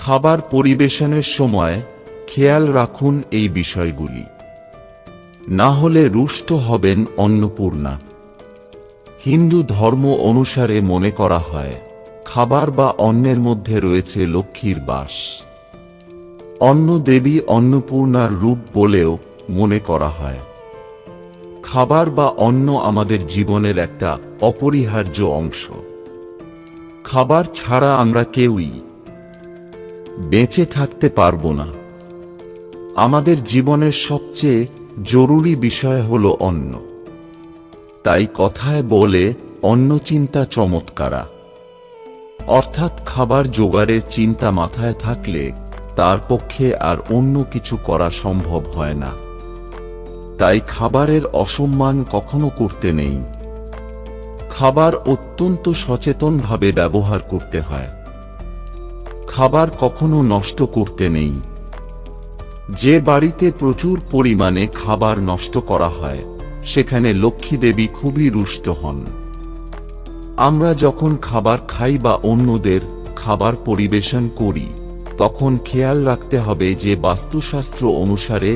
খাবার পরিবেশনের সময় খেয়াল রাখুন এই বিষয়গুলি, না হলে রুষ্ট হবেন অন্নপূর্ণা। হিন্দু ধর্ম অনুসারে মনে করা হয় খাবার বা অন্নের মধ্যে রয়েছে লক্ষ্মীর বাস। অন্ন দেবী অন্নপূর্ণার রূপ বলেও মনে করা হয়। খাবার বা অন্ন আমাদের জীবনের একটা অপরিহার্য অংশ। খাবার ছাড়া আমরা কেউই বেঁচে থাকতে পারবো না। আমাদের জীবনের সবচেয়ে জরুরি বিষয় হলো অন্ন। তাই কথায় বলে অন্ন চিন্তা চমৎকারা, অর্থাৎ খাবার জোগাড়ের চিন্তা মাথায় থাকলে তার পক্ষে আর অন্য কিছু করা সম্ভব হয় না। তাই খাবারের অসম্মান কখনো করতে নেই। খাবার অত্যন্ত সচেতনভাবে ব্যবহার করতে হয়। খাবার কখনো নষ্ট করতে নেই। যে বাড়িতে প্রচুর পরিমাণে খাবার নষ্ট করা হয় সেখানে লক্ষ্মী দেবী খুবই রুষ্ট হন। আমরা যখন খাবার খাই বা অন্যদের খাবার পরিবেশন করি তখন খেয়াল রাখতে হবে যে বাস্তুশাস্ত্র অনুসারে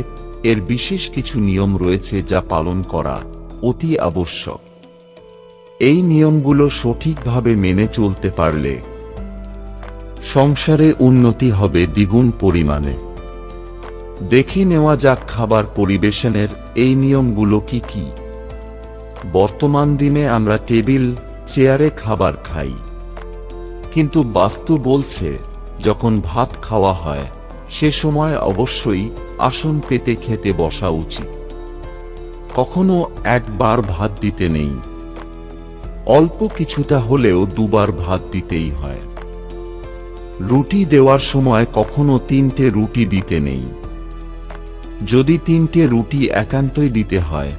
এর বিশেষ কিছু নিয়ম রয়েছে যা পালন করা অতি আবশ্যক। এই নিয়মগুলো সঠিকভাবে মেনে চলতে পারলে সংসারে উন্নতি হবে দ্বিগুণ পরিমাণে। দেখে নেওয়া যাক খাবার পরিবেশনের এই নিয়মগুলো কি কি। বর্তমান দিনে আমরা টেবিল চেয়ারে খাবার খাই, কিন্তু বাস্তু বলছে যখন ভাত খাওয়া হয় সে সময় অবশ্যই আসন পেতে খেতে বসা উচিত। কখনো একবার ভাত দিতে নেই, অল্প কিছুটা হলেও দুবার ভাত দিতেই হয়। রুটি দেওয়ার সময় কখনো 3টে রুটি দিতে নেই। যদি 3টে রুটি একান্তই দিতে হয়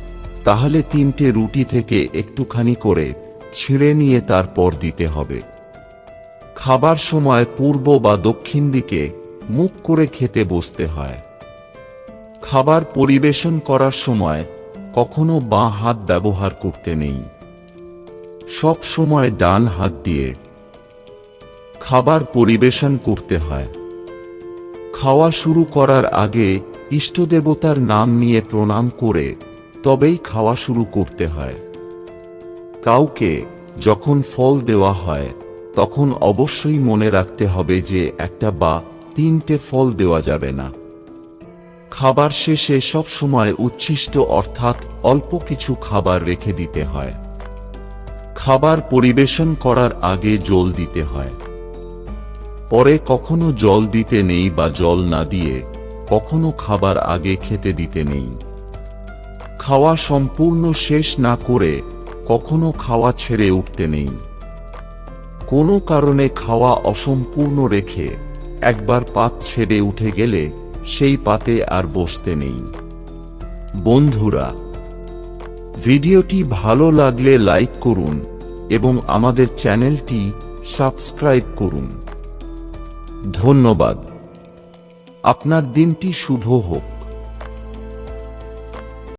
তাহলে 3টে রুটি থেকে একটুখানি করে ছিঁড়ে নিয়ে তারপর দিতে হবে। খাবার সময় পূর্ব বা দক্ষিণ দিকে মুখ করে খেতে বসতে হয়। খাবার পরিবেশন করার সময় কখনো বাঁ হাত ব্যবহার করতে নেই। সব সময় ডান হাত দিয়ে খাবার পরিবেশন করতে হয়। খাওয়া শুরু করার আগে ইষ্টদেবতার নাম নিয়ে প্রণাম করে তবেই খাওয়া শুরু করতে হয়। কাউকে যখন ফল দেওয়া হয় তখন অবশ্যই মনে রাখতে হবে যে 1টা বা 3টে ফল দেওয়া যাবে না। খাবার শেষে সব সময় উচ্ছিষ্ট অর্থাৎ অল্প কিছু খাবার রেখে দিতে হয়। খাবার পরিবেশন করার আগে জল দিতে হয়। পরে কখনো জল দিতে নেই বা জল না দিয়ে কখনো খাবার আগে খেতে দিতে নেই। খাওয়া সম্পূর্ণ শেষ না করে কখনো খাওয়া ছেড়ে উঠতে নেই। কোনো কারণে খাওয়া অসম্পূর্ণ রেখে একবার পাত ছেড়ে উঠে গেলে সেই পাতে আর বসতে নেই। বন্ধুরা, ভিডিওটি ভালো লাগলে লাইক করুন এবং আমাদের চ্যানেলটি সাবস্ক্রাইব করুন। ধন্যবাদ। আপনার দিনটি শুভ হোক।